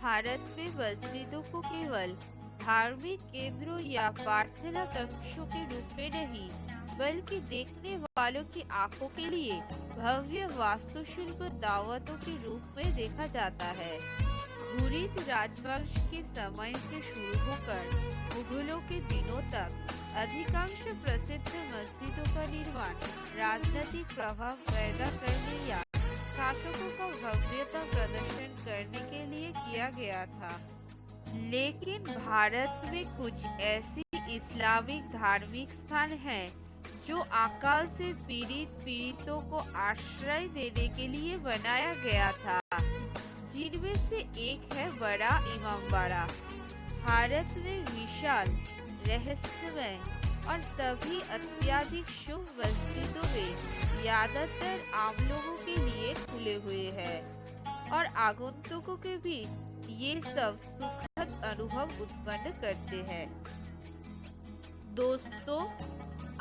भारत में मस्जिदों को केवल धार्मिक केंद्रों या प्रार्थना कक्षों के रूप में नहीं, बल्कि देखने वालों की आंखों के लिए भव्य वास्तुशिल्प दावतों के रूप में देखा जाता है। घुरिद राजवंश के समय से शुरू होकर मुगलों के दिनों तक अधिकांश प्रसिद्ध मस्जिदों का निर्माण राजनीतिक प्रभाव पैदा करने या शासकों का भव्यता प्रदर्शन करने के लिए किया गया था। लेकिन भारत में कुछ ऐसे इस्लामिक धार्मिक स्थान हैं जो अकाल से पीड़ितों को आश्रय देने के लिए बनाया गया था, जिनमें से एक है बड़ा इमामबाड़ा। भारत में विशाल, रहस्यमय और सभी अत्यधिक शुभ मस्जिदों में ज्यादातर आम लोगों के लिए खुले हुए हैं और आगंतुकों के भी ये सब सुखद अनुभव उत्पन्न करते हैं। दोस्तों,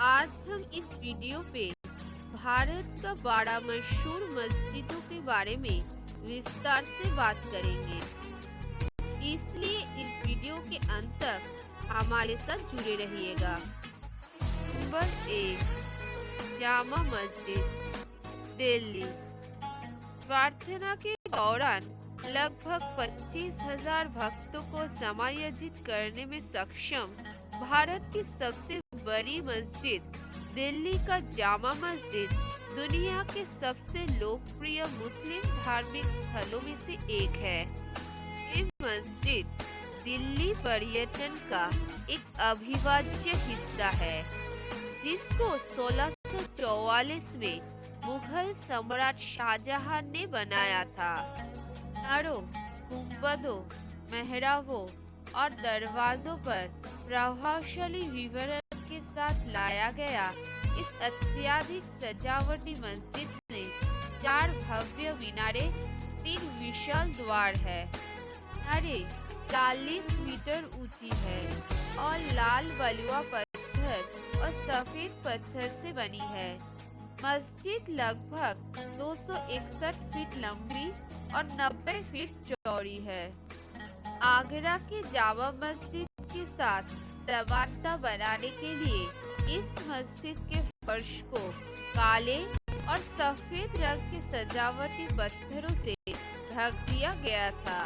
आज हम इस वीडियो पे भारत का बड़ा मशहूर मस्जिदों के बारे में विस्तार से बात करेंगे, इसलिए इस वीडियो के अंत तक हमारे साथ जुड़े रहिएगा। नंबर 1, जामा मस्जिद, दिल्ली। प्रार्थना के दौरान लगभग 25,000 भक्तों को समायोजित करने में सक्षम भारत की सबसे बड़ी मस्जिद दिल्ली का जामा मस्जिद दुनिया के सबसे लोकप्रिय मुस्लिम धार्मिक स्थलों में से एक है। ये मस्जिद दिल्ली पर्यटन का एक अविभाज्य हिस्सा है, जिसको 1644 में मुगल सम्राट शाहजहां ने बनाया था। मीनारों, गुंबदों, मेहराबों और दरवाजों पर प्रभावशाली विवरण के साथ लाया गया इस अत्यधिक सजावटी मस्जिद में 4 भव्य मीनारे, 3 विशाल द्वार है। मीनारे 40 मीटर ऊंची है और लाल बलुआ पत्थर और सफेद पत्थर से बनी है। मस्जिद लगभग 261 फीट लंबी और 90 फीट चौड़ी है। आगरा के जामा मस्जिद के साथ समानता बनाने के लिए इस मस्जिद के फर्श को काले और सफेद रंग के सजावटी पत्थरों से ढक दिया गया था।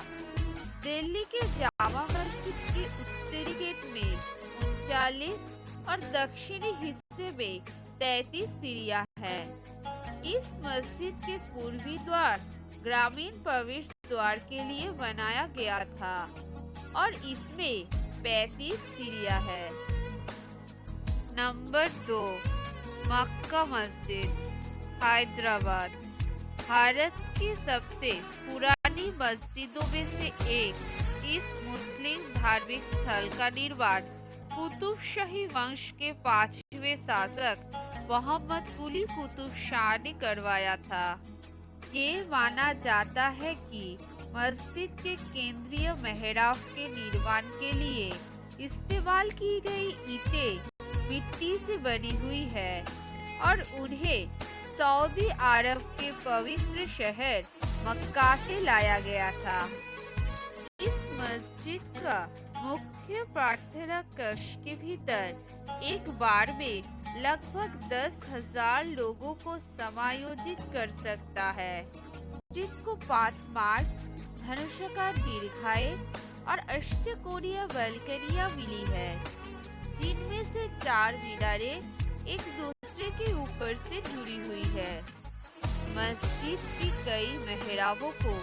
दिल्ली के जामा मस्जिद के उत्तरी गेट में 39 और दक्षिणी हिस्से में 33 सीढ़ियां हैं। इस मस्जिद के पूर्वी द्वार ग्रामीण प्रवेश द्वार के लिए बनाया गया था और इसमें 35 सीढ़ियां हैं। नंबर 2, मक्का मस्जिद, हैदराबाद। भारत की सबसे पुरानी मस्जिदों में से एक इस मुस्लिम धार्मिक स्थल का निर्माण कुतुब शाही वंश के 5वें शासक मोहम्मद कुली कुतुब शाह ने करवाया था। ये माना जाता है कि मस्जिद के केंद्रीय मेहराब के निर्माण के लिए इस्तेमाल की गई ईंटें मिट्टी से बनी हुई है और उन्हें सऊदी अरब के पवित्र शहर मक्का से लाया गया था। इस मस्जिद का मुख्य प्रार्थना कक्ष के भीतर एक बार में लगभग 10,000 लोगों को समायोजित कर सकता है। मस्जिद को 5 मार्ग, धनुषाकार दीर्घाएं और अष्टकोणीय बालकनियां मिली है, जिनमें से 4 मीनारें एक दूसरे के ऊपर से जुड़ी हुई है। मस्जिद की कई मेहराबों को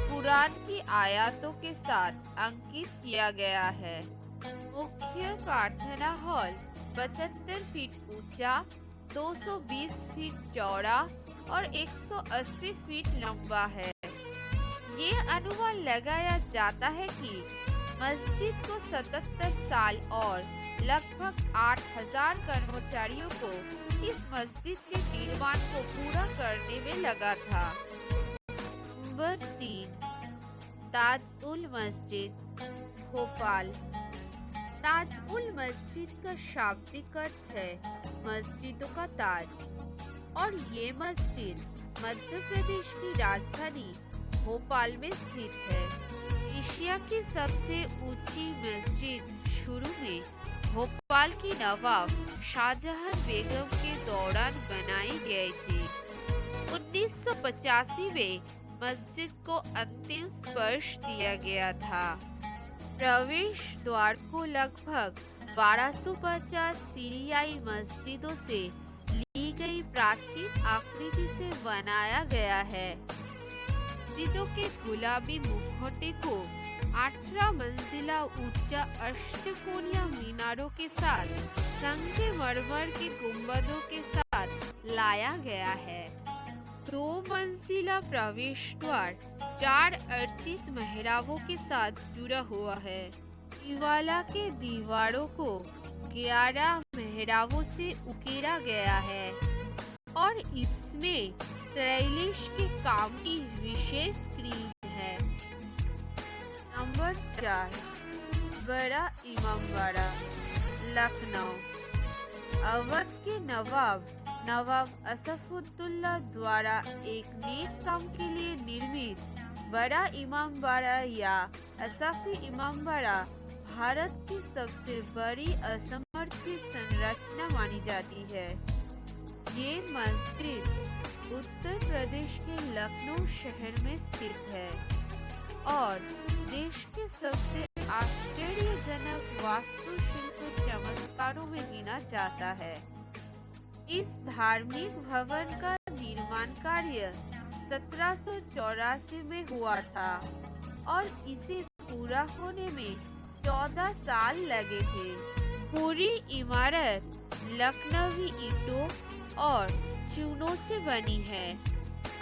कुरान की आयतों के साथ अंकित किया गया है। मुख्य प्रार्थना हॉल 75 फीट ऊंचा, 220 फीट चौड़ा और 180 फीट लंबा है। ये अनुमान लगाया जाता है कि मस्जिद को 77 साल और लगभग 8,000 कर्मचारियों को इस मस्जिद के निर्माण को पूरा करने में लगा था। नंबर 3, ताज उल मस्जिद, भोपाल। ताज उल मस्जिद का शाब्दिक अर्थ है मस्जिदों का ताज और ये मस्जिद मध्य प्रदेश की राजधानी भोपाल में स्थित है। एशिया एशिया की सबसे ऊंची मस्जिद शुरू में भोपाल की नवाब शाहजहां बेगम के दौरान बनाई गई थी। 1985 में मस्जिद को अंतिम स्पर्श दिया गया था। प्रवेश द्वार को लगभग 1250 सीरियाई मस्जिदों से ली गई प्राचीन आकृति से बनाया गया है। मस्जिदों के गुलाबी मुखौटे को 18 मंजिला ऊंचा अष्टकोणीय मीनारों के साथ संगमरमर के गुंबदों के साथ लाया गया है। 2 मंजिला प्रवेश द्वार 4 अर्चित मेहराबों के साथ जुड़ा हुआ है। दीवाला के दीवारों को 11 मेहराबों से उकेरा गया है और इसमें स्टाइलिश के काम की विशेष स्क्रीन है। नंबर 4, बड़ा इमामबाड़ा, लखनऊ। अवध के नवाब असफुद्दौला द्वारा एक नेक काम के लिए निर्मित बड़ा इमामबाड़ा या असफी इमामबाड़ा भारत की सबसे बड़ी असमर्थित संरचना मानी जाती है। ये मस्जिद उत्तर प्रदेश के लखनऊ शहर में स्थित है और देश के सबसे आश्चर्यजनक वास्तुशिल्प चमत्कारों में गिना जाता है। इस धार्मिक भवन का निर्माण कार्य 1784 में हुआ था और इसे पूरा होने में 14 साल लगे थे। पूरी इमारत लखनवी ईंटों और चूनों से बनी है।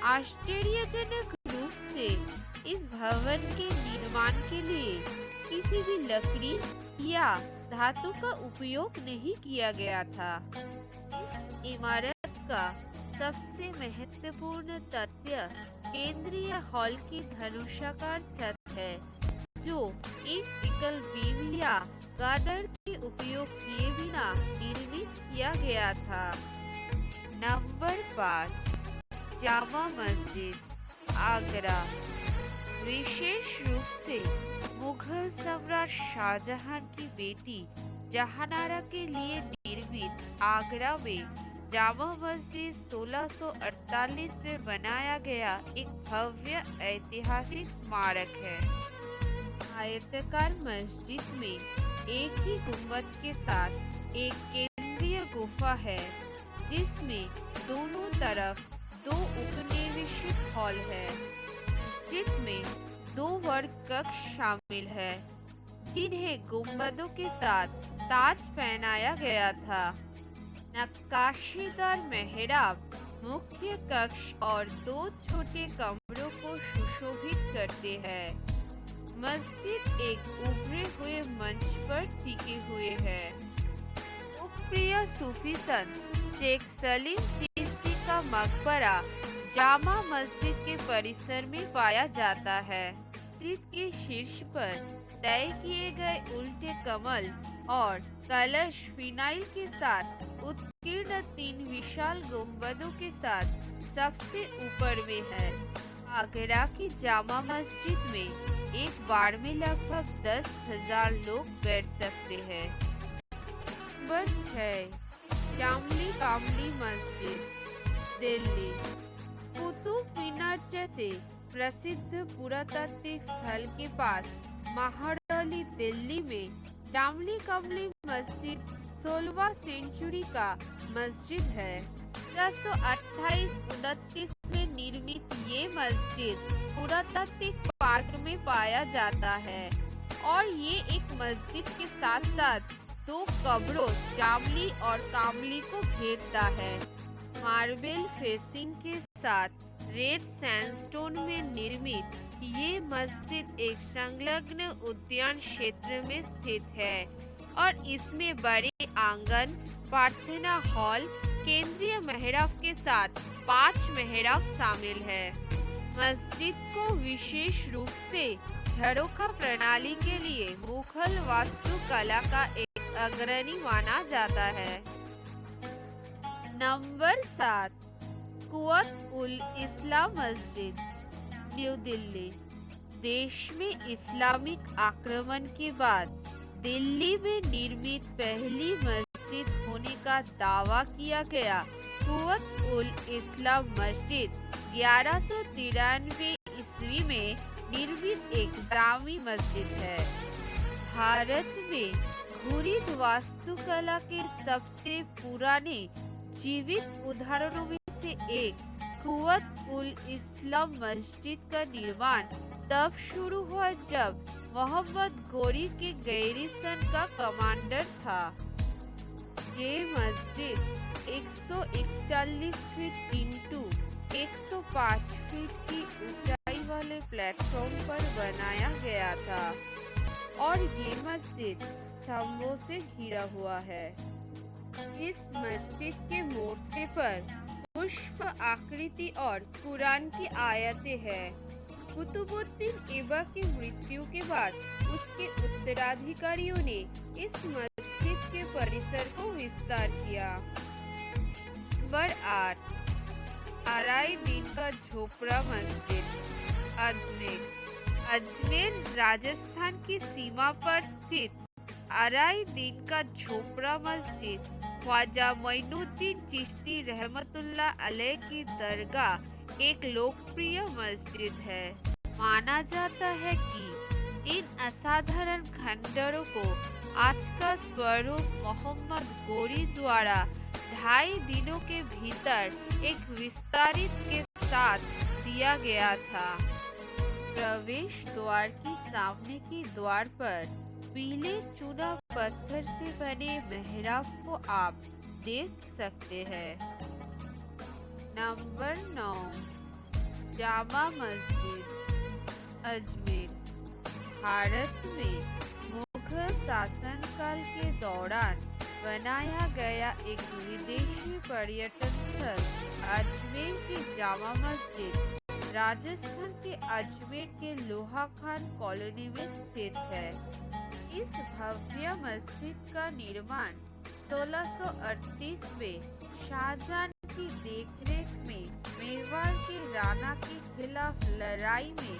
आश्चर्यजनक रूप से इस भवन के निर्माण के लिए किसी भी लकड़ी या धातु का उपयोग नहीं किया गया था। इस इमारत का सबसे महत्वपूर्ण तथ्य केंद्रीय हॉल की धनुषाकार छत है, जो एक एकल बीम या गार्डर के उपयोग किए बिना निर्मित किया गया था। नंबर 5, जामा मस्जिद, आगरा। विशेष रूप से मुगल सम्राट शाहजहां की बेटी जहानारा के लिए निर्मित आगरा में जामा मस्जिद 1648 में बनाया गया एक भव्य ऐतिहासिक स्मारक है। आयताकार मस्जिद में एक ही गुंबद के साथ एक केंद्रीय गुफा है, जिसमें दोनों तरफ 2 उपनिवेशित हॉल है। मस्जिद में 2 वर्ग कक्ष शामिल है, जिन्हें गुंबदों के साथ ताज पहनाया गया था। नक्काशीदार मेहराब मुख्य कक्ष और 2 छोटे कमरों को सुशोभित करते हैं। मस्जिद एक उभरे हुए मंच पर टिके हुए है। लोकप्रिय सूफी संत शेख सलीम चिश्ती का मकबरा जामा मस्जिद के परिसर में पाया जाता है। मस्जिद के शीर्ष पर तय किए गए उल्टे कमल और कलश फिनाइल के साथ उत्कीर्ण 3 विशाल गुंबदों के साथ सबसे ऊपर में है। आगरा की जामा मस्जिद में एक बार में लगभग 10,000 लोग बैठ सकते हैं। नंबर 6, जामली कामली मस्जिद, दिल्ली। कुतुब मीनार जैसे प्रसिद्ध पुरातात्विक स्थल के पास महारौली, दिल्ली में जामली कामली मस्जिद 16वीं सेंचुरी का मस्जिद है। 1928-29 में निर्मित ये मस्जिद पुरातात्विक पार्क में पाया जाता है और ये एक मस्जिद के साथ साथ 2 कब्रों जामली और कामली को घेरता है। मार्बल फेसिंग के साथ रेड सैंडस्टोन में निर्मित ये मस्जिद एक संलग्न उद्यान क्षेत्र में स्थित है और इसमें बड़े आंगन, प्रार्थना हॉल, केंद्रीय मेहराब के साथ 5 मेहराब शामिल है। मस्जिद को विशेष रूप से झरोखा प्रणाली के लिए मुगल वास्तुकला का एक अग्रणी माना जाता है। नंबर 7, कुवत उल इस्लाम मस्जिद, न्यू दिल्ली। देश में इस्लामिक आक्रमण के बाद दिल्ली में निर्मित पहली मस्जिद होने का दावा किया गया। कुव्वत उल इस्लाम मस्जिद 1193 ईस्वी में निर्मित एक जामी मस्जिद है। भारत में घुरिद वास्तुकला के सबसे पुराने जीवित उदाहरणों में से एक कुव्वत उल इस्लाम मस्जिद का निर्माण तब शुरू हुआ जब मोहम्मद गोरी के गैरिसन का कमांडर था। ये मस्जिद 141 फीट इंटू 105 फीट की ऊंचाई वाले प्लेटफॉर्म पर बनाया गया था और ये मस्जिद स्तंभों से घिरा हुआ है। इस मस्जिद के मोर्चे पर पुष्प आकृति और कुरान की आयतें हैं। कुतुबुद्दीन ऐबक की मृत्यु के बाद उसके उत्तराधिकारियों ने इस मस्जिद के परिसर को विस्तार किया। नंबर 8 आराई दिन का झोपड़ा मस्जिद अजमेर। अजमेर राजस्थान की सीमा पर स्थित आराई दिन का झोपड़ा मस्जिद ख्वाजा मोइनुद्दीन चिश्ती रहमतुल्लाह अलैह की दरगाह एक लोकप्रिय मस्जिद है। माना जाता है कि इन असाधारण खंडरों को आज का स्वरूप मोहम्मद गोरी द्वारा 2.5 दिनों के भीतर एक विस्तारित के साथ दिया गया था। प्रवेश द्वार की सामने के द्वार पर पीले चूना पत्थर से बने मेहराब को आप देख सकते हैं। नंबर 9 जामा मस्जिद अजमेर। भारत में मुगल शासनकाल के दौरान बनाया गया एक विदेशी पर्यटन स्थल अजमेर की जामा मस्जिद राजस्थान के अजमेर के लोहा खान कॉलोनी में स्थित है। इस भव्य मस्जिद का निर्माण 1638 में शाहजहां की देखरेख में मेवाड़ के राणा के खिलाफ लड़ाई में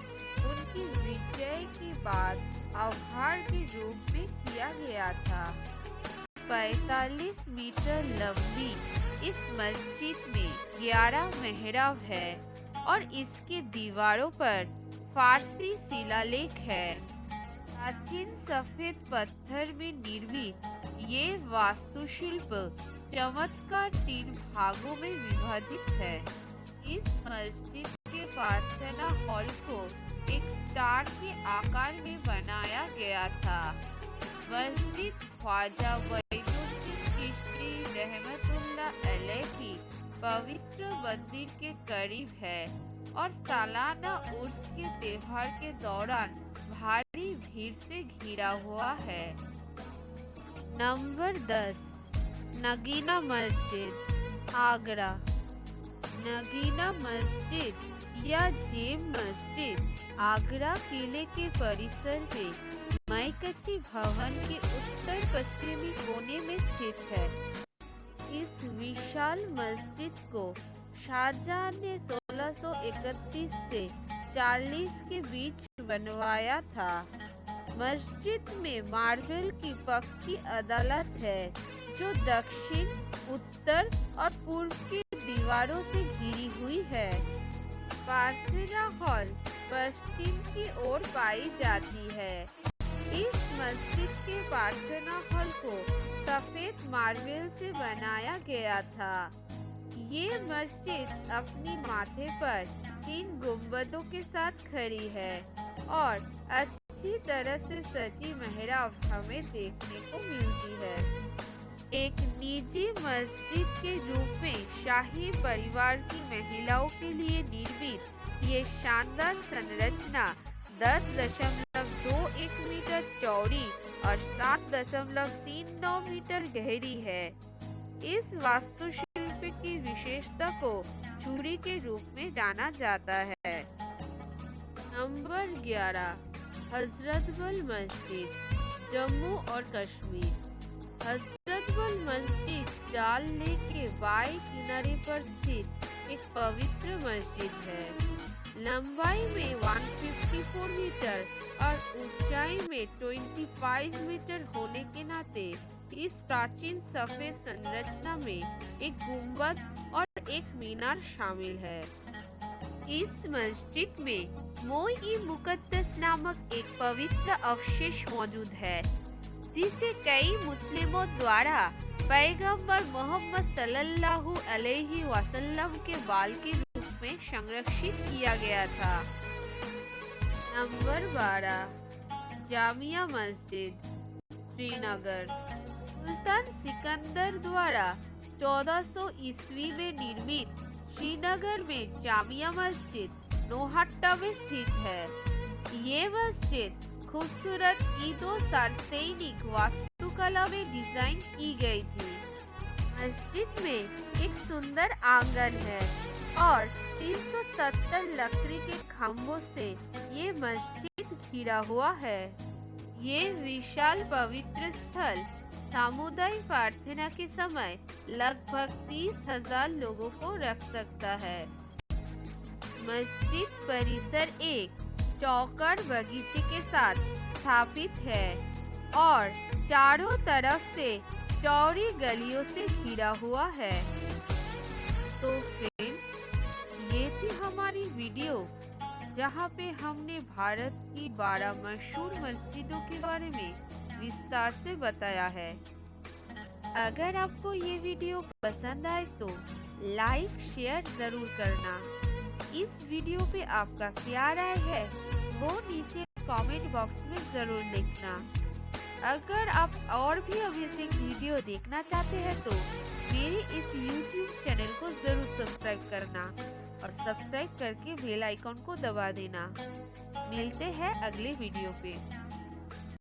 उनकी विजय के बाद आभार के रूप में किया गया था। 45 मीटर लंबी इस मस्जिद में 11 मेहराब है और इसके दीवारों पर फारसी शिलालेख है। प्राचीन सफेद पत्थर में निर्मित ये वास्तुशिल्प चमत्कार 3 भागों में विभाजित है। इस मस्जिद के प्रार्थना हॉल को एक स्टार के आकार में बनाया गया था। मस्जिद ख्वाजा मोइनुद्दीन चिश्ती रहमतुल्लाह अलैह की पवित्र मंदिर के करीब है और सालाना उर्स के त्योहार के दौरान भारी भीड़ से घिरा हुआ है। नंबर 10 नगीना मस्जिद आगरा। नगीना मस्जिद या जेम मस्जिद आगरा किले के परिसर में मैकची भवन के उत्तर पश्चिमी कोने में स्थित है। इस विशाल मस्जिद को शाहजहां ने 1631 से 40 के बीच बनवाया था। मस्जिद में मार्बल की पक्की अदालत है जो दक्षिण, उत्तर और पूर्व की दीवारों से घिरी हुई है। प्रार्थना हॉल पश्चिम की ओर पाई जाती है। इस मस्जिद के प्रार्थना हॉल को सफेद मार्बल से बनाया गया था। ये मस्जिद अपनी माथे पर 3 गुंबदों के साथ खड़ी है और अच्छी तरह से सजी मेहराब हमें देखने को मिलती है। एक निजी मस्जिद के रूप में शाही परिवार की महिलाओं के लिए निर्मित ये शानदार संरचना 10.21 मीटर चौड़ी और 7.39 मीटर गहरी है। इस वास्तुशिल्प की विशेषता को चूड़ी के रूप में जाना जाता है। नंबर 11 हजरतबल मस्जिद जम्मू और कश्मीर। हजरतबल मस्जिद डल लेक के बाएं किनारे पर स्थित एक पवित्र मस्जिद है। लंबाई में 154 मीटर और ऊंचाई में 25 मीटर होने के नाते इस प्राचीन सफेद संरचना में एक गुंबद और एक मीनार शामिल है। इस मस्जिद में मोई-ई-मुक़द्दस नामक एक पवित्र अवशेष मौजूद है, जिसे कई मुस्लिमों द्वारा पैगंबर मोहम्मद सल्लल्लाहु अलैहि वसल्लम के बाल के रूप में संरक्षित किया गया था। नंबर 12, जामिया मस्जिद, श्रीनगर। सुल्तान सिकंदर द्वारा 1400 ईस्वी में निर्मित श्रीनगर में जामिया मस्जिद नौहट्टा में स्थित है। ये मस्जिद खूबसूरत ईंटों सार्वजनिक वास्तुकला में डिजाइन की गई थी। मस्जिद में एक सुंदर आंगन है और 370 लकड़ी के खम्भों से ये मस्जिद घिरा हुआ है। ये विशाल पवित्र स्थल सामुदायिक प्रार्थना के समय लगभग 30,000 लोगों को रख सकता है। मस्जिद परिसर एक चौकड़ बगीचे के साथ स्थापित है और चारों तरफ से चौड़ी गलियों से घिरा हुआ है। तो फ्रेंड्स, ये थी हमारी वीडियो जहाँ पे हमने भारत की 12 मशहूर मस्जिदों के बारे में विस्तार से बताया है। अगर आपको ये वीडियो पसंद आए तो लाइक शेयर जरूर करना। इस वीडियो पे आपका क्या राय है वो नीचे कमेंट बॉक्स में जरूर लिखना। अगर आप और भी अमेजिंग वीडियो देखना चाहते हैं तो मेरे इस YouTube चैनल को जरूर सब्सक्राइब करना और सब्सक्राइब करके बेल आइकॉन को दबा देना। मिलते हैं अगले वीडियो पे।